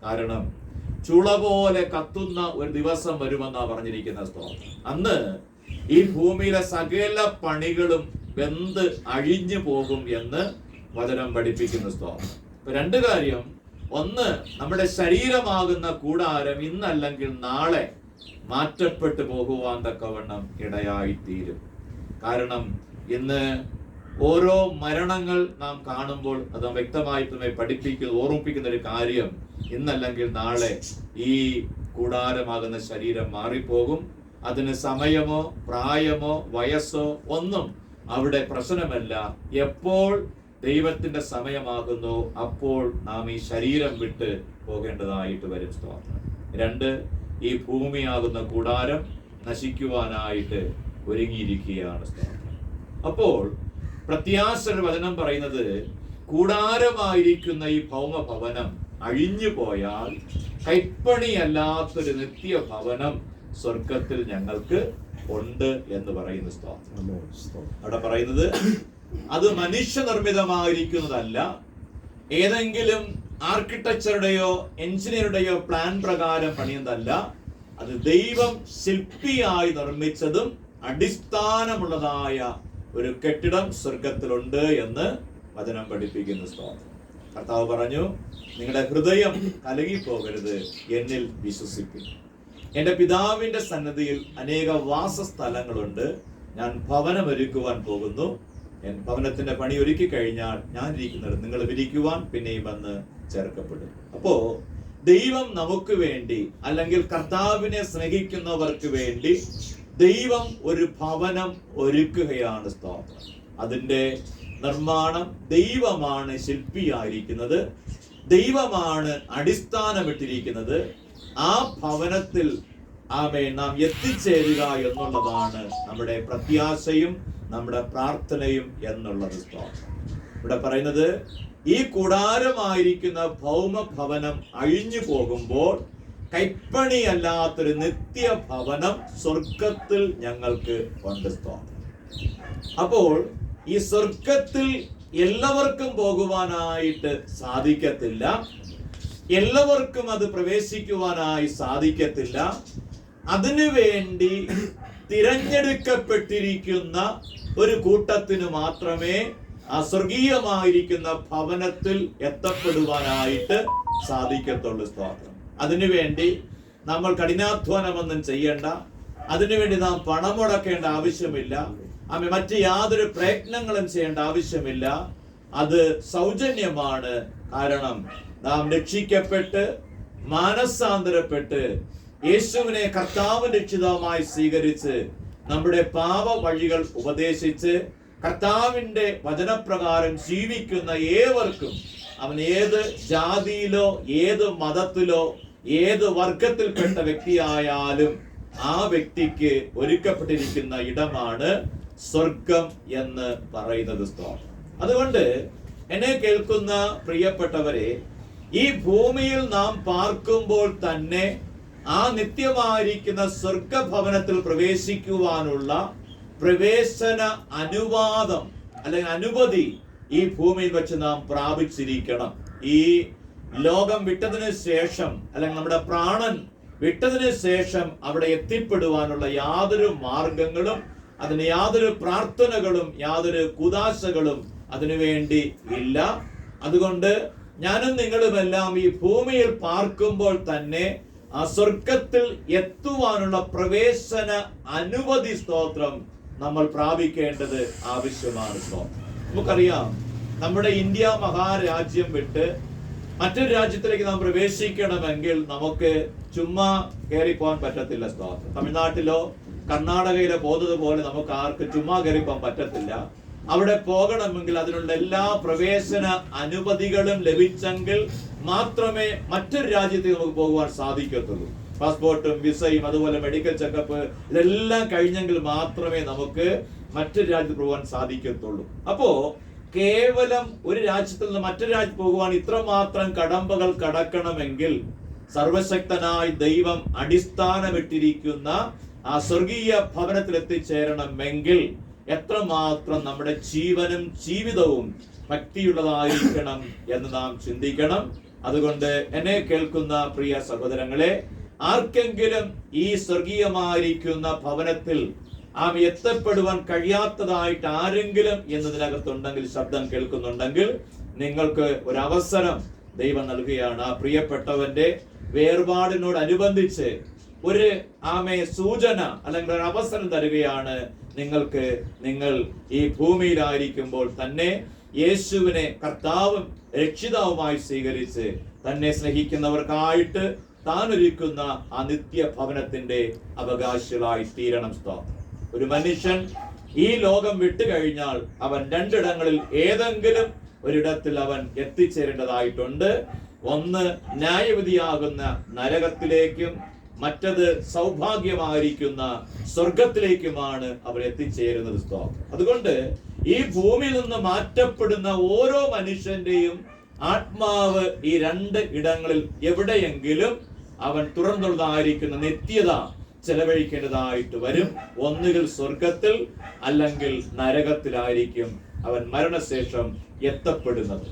കാരണം ചുള പോലെ കത്തുന്ന ഒരു ദിവസം വരുമെന്നാ പറഞ്ഞിരിക്കുന്ന സ്തോത്രം. അന്ന് ഈ ഭൂമിയിലെ സകല പണികളും വെന്ത് അഴിഞ്ഞു പോകും എന്ന് വചനം പഠിപ്പിക്കുന്ന സ്തോത്രം. രണ്ട് കാര്യം: ഒന്ന്, നമ്മുടെ ശരീരമാകുന്ന കൂടാരം ഇന്നല്ലെങ്കിൽ നാളെ മാറ്റപ്പെട്ടു പോകുവാൻ തക്കവണ്ണം ഇടയായിത്തീരും. കാരണം ഇന്ന് ഓരോ മരണങ്ങൾ നാം കാണുമ്പോൾ അത് വ്യക്തമായിട്ട് ഓർമ്മിപ്പിക്കുന്ന ഒരു കാര്യം, ഇന്നല്ലെങ്കിൽ നാളെ ഈ കൂടാരമാകുന്ന ശരീരം മാറിപ്പോകും. അതിന് സമയമോ പ്രായമോ വയസ്സോ ഒന്നും അവിടെ പ്രശ്നമല്ല. എപ്പോൾ ദൈവത്തിന്റെ സമയമാകുന്നു അപ്പോൾ നാം ഈ ശരീരം വിട്ട് പോകേണ്ടതായിട്ട് വരും. സ്തോത്രം. രണ്ട്, ഈ ഭൂമിയാകുന്ന കൂടാരം നശിക്കുവാനായിട്ട് ഒരുങ്ങിയിരിക്കുകയാണ്. സ്തോത്രം. അപ്പോൾ പ്രത്യാശയുടെ വചനം പറയുന്നത്, കൂടാരമായിരിക്കുന്ന ഈ ഭൗമഭവനം അഴിഞ്ഞു പോയാൽ കൈപ്പണിയല്ലാത്തൊരു നിത്യഭവനം സ്വർഗത്തിൽ ഞങ്ങൾക്ക് ഉണ്ട് എന്ന് പറയുന്ന സ്തോത്രം. അവിടെ പറയുന്നത് അത് മനുഷ്യനിർമ്മിതമായിരിക്കുന്നതല്ല, ഏതെങ്കിലും ആർക്കിടെക്ചറുടെയോ എഞ്ചിനീയറുടെയോ പ്ലാൻ പ്രകാരം പണിയുന്നതല്ല. അത് ദൈവം ശില്പിയായി നിർമ്മിച്ചതും അടിസ്ഥാനമുള്ളതായ ഒരു കെട്ടിടം സ്വർഗത്തിലുണ്ട് എന്ന് വചനം പഠിപ്പിക്കുന്ന സ്തോത്രം. കർത്താവ് പറഞ്ഞു, നിങ്ങളുടെ ഹൃദയം കലങ്ങിപ്പോകരുത്, എന്നിൽ വിശ്വസിപ്പിൻ. എൻ്റെ പിതാവിന്റെ സന്നിധിയിൽ അനേക വാസസ്ഥലങ്ങളുണ്ട്. ഞാൻ ഭവനമൊരുക്കുവാൻ പോകുന്നു. ഭവനത്തിന്റെ പണി ഒരുക്കി കഴിഞ്ഞാൽ ഞാൻ ഇരിക്കുന്നത് നിങ്ങൾ വിരിക്കുവാൻ പിന്നെയും വന്ന് ചേർക്കപ്പെടും. അപ്പോ ദൈവം നമുക്ക് വേണ്ടി, അല്ലെങ്കിൽ കർത്താവിനെ സ്നേഹിക്കുന്നവർക്ക് വേണ്ടി ദൈവം ഒരു ഭവനം ഒരുക്കുകയാണ്. സ്തോത്രം. അതിന്റെ നിർമ്മാണം ദൈവമാണ് ശില്പിയായിരിക്കുന്നത്, ദൈവമാണ് അടിസ്ഥാനമിട്ടിരിക്കുന്നത്. ആ ഭവനത്തിൽ നാം എത്തിച്ചേരുക എന്നുള്ളതാണ് നമ്മുടെ പ്രത്യാശയും നമ്മുടെ പ്രാർത്ഥനയും എന്നുള്ളത്. സ്തോത്രം. ഇവിടെ പറയുന്നത്, ഈ കൂടാരമായിരിക്കുന്ന ഭൗമഭവനം അഴിഞ്ഞു പോകുമ്പോൾ കൈപ്പണിയല്ലാത്തൊരു നിത്യഭവനം സ്വർഗത്തിൽ ഞങ്ങൾക്ക് ഉണ്ട്. സ്തോത്രം. അപ്പോൾ ഈ സ്വർഗത്തിൽ എല്ലാവർക്കും പോകുവാനായിട്ട് സാധിക്കത്തില്ല, എല്ലാവർക്കും അത് പ്രവേശിക്കുവാനായി സാധിക്കത്തില്ല. അതിനുവേണ്ടി തിരഞ്ഞെടുക്കപ്പെട്ടിരിക്കുന്ന ഒരു കൂട്ടത്തിന് മാത്രമേ ആ സ്വർഗീയമായിരിക്കുന്ന ഭവനത്തിൽ എത്തപ്പെടുവാനായിട്ട് സാധിക്കത്തുള്ളൂ. സ്തോത്രം. അതിനുവേണ്ടി നമ്മൾ കഠിനാധ്വാനമൊന്നും ചെയ്യേണ്ട, അതിനുവേണ്ടി നാം പണം മുടക്കേണ്ട ആവശ്യമില്ല, മറ്റ് യാതൊരു പ്രയത്നങ്ങളും ചെയ്യേണ്ട ആവശ്യമില്ല. അത് സൗജന്യമാണ്. കാരണം നാം രക്ഷിക്കപ്പെട്ട് മാനസാന്തരപ്പെട്ട് യേശുവിനെ കർത്താവ് രക്ഷിതാവായി സ്വീകരിച്ച് നമ്മുടെ പാപ വഴികൾ ഉപദേശിച്ച് കർത്താവിന്റെ വചനപ്രകാരം ജീവിക്കുന്ന ഏവർക്കും, അവൻ ഏത് ജാതിയിലോ ഏത് മതത്തിലോ ഏത് വർഗത്തിൽപ്പെട്ട വ്യക്തിയായാലും ആ വ്യക്തിക്ക് ഒരുക്കപ്പെട്ടിരിക്കുന്ന ഇടമാണ് സ്വർഗം എന്ന് പറയുന്നത്. സ്തോത്രം. അതുകൊണ്ട് എന്നെ കേൾക്കുന്ന പ്രിയപ്പെട്ടവരെ, ഈ ഭൂമിയിൽ നാം പാർക്കുമ്പോൾ തന്നെ ആ നിത്യമായിരിക്കുന്ന സ്വർഗഭവനത്തിൽ പ്രവേശിക്കുവാനുള്ള പ്രവേശന അനുവാദം അല്ലെങ്കിൽ അനുമതി ഈ ഭൂമിയിൽ വെച്ച് നാം പ്രാപിച്ചിരിക്കണം. ഈ ലോകം വിട്ടതിന് ശേഷം, അല്ലെങ്കിൽ നമ്മുടെ പ്രാണൻ വിട്ടതിന് ശേഷം അവിടെ എത്തിപ്പെടുവാനുള്ള യാതൊരു മാർഗങ്ങളും, അതിന് യാതൊരു പ്രാർത്ഥനകളും യാതൊരു കുദാശകളും അതിനുവേണ്ടി ഇല്ല. അതുകൊണ്ട് ഞാനും നിങ്ങളുമെല്ലാം ഈ ഭൂമിയിൽ പാർക്കുമ്പോൾ തന്നെ ആ സ്വർഗത്തിൽ എത്തുവാനുള്ള പ്രവേശന അനുമതി, സ്തോത്രം, നമ്മൾ പ്രാപിക്കേണ്ടത് ആവശ്യമാണ്. സ്തോത്രം. നമുക്കറിയാം, നമ്മുടെ ഇന്ത്യ മഹാരാജ്യം വിട്ട് മറ്റൊരു രാജ്യത്തിലേക്ക് നാം പ്രവേശിക്കണമെങ്കിൽ നമുക്ക് ചുമ്മാ കയറിപ്പോകാൻ പറ്റത്തില്ല. സ്തോത്രം. തമിഴ്നാട്ടിലോ കർണാടകയിലോ പോകുന്നത് പോലെ നമുക്ക് ആർക്ക് ചുമ്മാ കയറിപ്പോകാൻ പറ്റത്തില്ല. അവിടെ പോകണമെങ്കിൽ അതിനുള്ള എല്ലാ പ്രവേശന അനുമതികളും ലഭിച്ചെങ്കിൽ മാത്രമേ മറ്റൊരു രാജ്യത്തേക്ക് നമുക്ക് പോകുവാൻ സാധിക്കത്തുള്ളൂ. പാസ്പോർട്ടും വിസയും അതുപോലെ മെഡിക്കൽ ചെക്കപ്പ് ഇതെല്ലാം കഴിഞ്ഞെങ്കിൽ മാത്രമേ നമുക്ക് മറ്റൊരു രാജ്യത്ത് പോകാൻ സാധിക്കത്തുള്ളൂ. അപ്പോ കേവലം ഒരു രാജ്യത്തിൽ നിന്ന് മറ്റൊരു രാജ്യത്ത് പോകുവാൻ ഇത്രമാത്രം കടമ്പകൾ കടക്കണമെങ്കിൽ സർവശക്തനായ ദൈവം അടിസ്ഥാനമിട്ടിരിക്കുന്ന ആ സ്വർഗീയ ഭവനത്തിൽ എത്തിച്ചേരണമെങ്കിൽ എത്രമാത്രം നമ്മുടെ ജീവനും ജീവിതവും ഭക്തിയുള്ളതായിരിക്കണം എന്ന് നാം ചിന്തിക്കണം. അതുകൊണ്ട് എന്നെ കേൾക്കുന്ന പ്രിയ സഹോദരങ്ങളെ, ആർക്കെങ്കിലും ഈ സ്വർഗീയമായിരിക്കുന്ന ഭവനത്തിൽ എത്തപ്പെടുവാൻ കഴിയാത്തതായിട്ട് ആരെങ്കിലും എന്നതിനകത്തുണ്ടെങ്കിൽ, ശബ്ദം കേൾക്കുന്നുണ്ടെങ്കിൽ, നിങ്ങൾക്ക് ഒരു അവസരം ദൈവം നൽകുകയാണ്. ആ പ്രിയപ്പെട്ടവന്റെ വേർപാടിനോടനുബന്ധിച്ച് ഒരു സൂചന അല്ലെങ്കിൽ ഒരു അവസരം തരികയാണ് നിങ്ങൾക്ക്. നിങ്ങൾ ഈ ഭൂമിയിലായിരിക്കുമ്പോൾ തന്നെ യേശുവിനെ കർത്താവും രക്ഷിതാവുമായി സ്വീകരിച്ച് തന്നെ സ്നേഹിക്കുന്നവർക്കായിട്ട് താൻ ഒരുക്കുന്ന ആ നിത്യഭവനത്തിന്റെ അവകാശികളായി തീരണം. ഒരു മനുഷ്യൻ ഈ ലോകം വിട്ടുകഴിഞ്ഞാൽ അവൻ രണ്ടിടങ്ങളിൽ ഏതെങ്കിലും ഒരിടത്തിൽ അവൻ എത്തിച്ചേരേണ്ടതായിട്ടുണ്ട്. ഒന്ന് ന്യായവിധിയാകുന്ന നരകത്തിലേക്കും മറ്റത് സൗഭാഗ്യമായിരിക്കുന്ന സ്വർഗത്തിലേക്കുമാണ് അവർ എത്തിച്ചേരുന്നത്. അതുകൊണ്ട് ഈ ഭൂമിയിൽ നിന്ന് മാറ്റപ്പെടുന്ന ഓരോ മനുഷ്യന്റെയും ആത്മാവ് ഈ രണ്ട് ഇടങ്ങളിൽ എവിടെയെങ്കിലും അവൻ തുറന്നുള്ളതായിരിക്കുന്ന നിത്യത ചെലവഴിക്കേണ്ടതായിട്ട് വരും. ഒന്നുകിൽ സ്വർഗത്തിൽ അല്ലെങ്കിൽ നരകത്തിലായിരിക്കും അവൻ മരണശേഷം എത്തപ്പെടുന്നത്.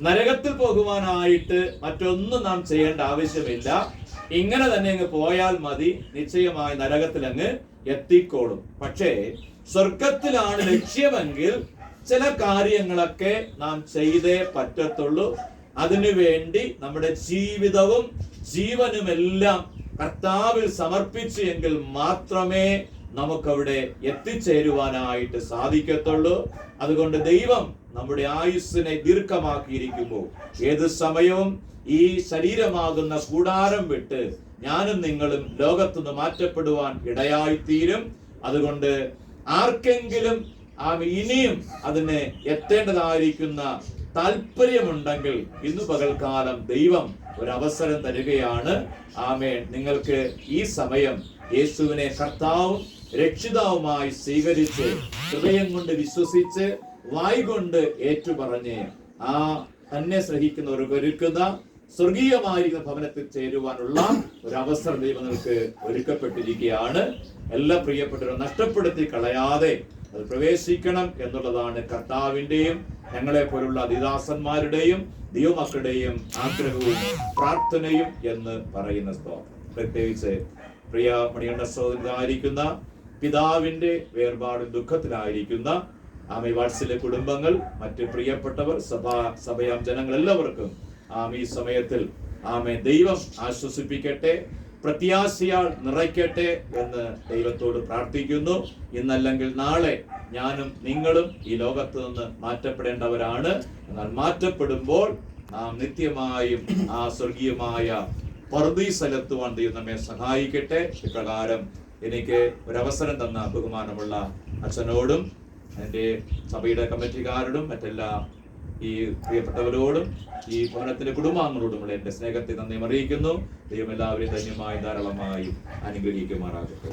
നരകത്തിൽ പോകുവാനായിട്ട് മറ്റൊന്നും നാം ചെയ്യേണ്ട ആവശ്യമില്ല. ഇങ്ങനെ തന്നെ അങ്ങ് പോയാൽ മതി, നിശ്ചയമായി നരകത്തിൽ അങ്ങ് എത്തിക്കോളും. പക്ഷേ സ്വർഗത്തിലാണ് ലക്ഷ്യമെങ്കിൽ ചില കാര്യങ്ങളൊക്കെ നാം ചെയ്തേ പറ്റത്തുള്ളൂ. അതിനുവേണ്ടി നമ്മുടെ ജീവിതവും ജീവനുമെല്ലാം കർത്താവിൽ സമർപ്പിച്ചു എങ്കിൽ മാത്രമേ നമുക്കവിടെ എത്തിച്ചേരുവാനായിട്ട് സാധിക്കത്തുള്ളൂ. അതുകൊണ്ട് ദൈവം നമ്മുടെ ആയുസ്സിനെ ദീർഘമാക്കിയിരിക്കുമ്പോൾ ഏത് സമയവും ഈ ശരീരമാകുന്ന കൂടാരം വിട്ട് ഞാനും നിങ്ങളും ലോകത്തുനിന്ന് മാറ്റപ്പെടുവാൻ ഇടയായിത്തീരും. അതുകൊണ്ട് ആർക്കെങ്കിലും ഇനിയും അതിനെ എത്തേണ്ടതായിരിക്കുന്ന താല്പര്യമുണ്ടെങ്കിൽ ഇന്നു പകൽക്കാലം ദൈവം ഒരു അവസരം തരികയാണ്. ആമേൻ. നിങ്ങൾക്ക് ഈ സമയം യേശുവിനെ കർത്താവും രക്ഷിതാവുമായി സ്വീകരിച്ച് ഹൃദയം കൊണ്ട് വിശ്വസിച്ച് വായ് കൊണ്ട് ഏറ്റുപറഞ്ഞ് ആ തന്നെ സ്നേഹിക്കുന്നവർക്ക് ഒരുക്കുന്ന സ്വർഗീയമായിരിക്കുന്ന ഭവനത്തിൽ ചേരുവാനുള്ള ഒരു അവസരം ദൈവം നിങ്ങൾക്ക് ഒരുക്കപ്പെട്ടിരിക്കുകയാണ്. എല്ലാ പ്രിയപ്പെട്ടവരും നഷ്ടപ്പെടുത്തി കളയാതെ അത് പ്രവേശിക്കണം എന്നുള്ളതാണ് കർത്താവിന്റെയും ഞങ്ങളെ പോലുള്ള അതിദാസന്മാരുടെയും ദൈവമക്കളുടെയും ആഗ്രഹവും പ്രാർത്ഥനയും എന്ന് പറയുന്ന സ്തോത്രം. പ്രത്യേകിച്ച് പ്രിയ മണികണ്ഠ സഹോദരനായിരിക്കുന്ന പിതാവിന്റെ വേർപാടും ദുഃഖത്തിലായിരിക്കുന്ന വാത്സല്യ കുടുംബങ്ങൾ, മറ്റ് പ്രിയപ്പെട്ടവർ, സഭയാം ജനങ്ങൾ എല്ലാവർക്കും ഈ സമയത്തിൽ ദൈവം ആശ്വസിപ്പിക്കട്ടെ, പ്രത്യാശയാൽ നിറയ്ക്കട്ടെ എന്ന് ദൈവത്തോട് പ്രാർത്ഥിക്കുന്നു. ഇന്നല്ലെങ്കിൽ നാളെ ഞാനും നിങ്ങളും ഈ ലോകത്ത് നിന്ന് മാറ്റപ്പെടേണ്ടവരാണ്. എന്നാൽ മാറ്റപ്പെടുമ്പോൾ നാം നിത്യമായും ആ സ്വർഗീയമായ പർദീസയിലെത്തുവാൻ ദൈവം നമ്മെ സഹായിക്കട്ടെ. ഇപ്രകാരം എനിക്ക് ഒരവസരം തന്ന ബഹുമാനമുള്ള അച്ഛനോടും എൻ്റെ സഭയുടെ കമ്മിറ്റിക്കാരോടും മറ്റെല്ലാ ഈ പ്രിയപ്പെട്ടവരോടും ഈ ഭവനത്തിന്റെ കുടുംബാംഗങ്ങളോടുമുള്ള എന്റെ സ്നേഹത്തെ നന്ദി അറിയിക്കുന്നു. ദൈവം എല്ലാവരെയും ധന്യമായി ധാരാളമായി അനുഗ്രഹിക്കുമാറാകട്ടെ.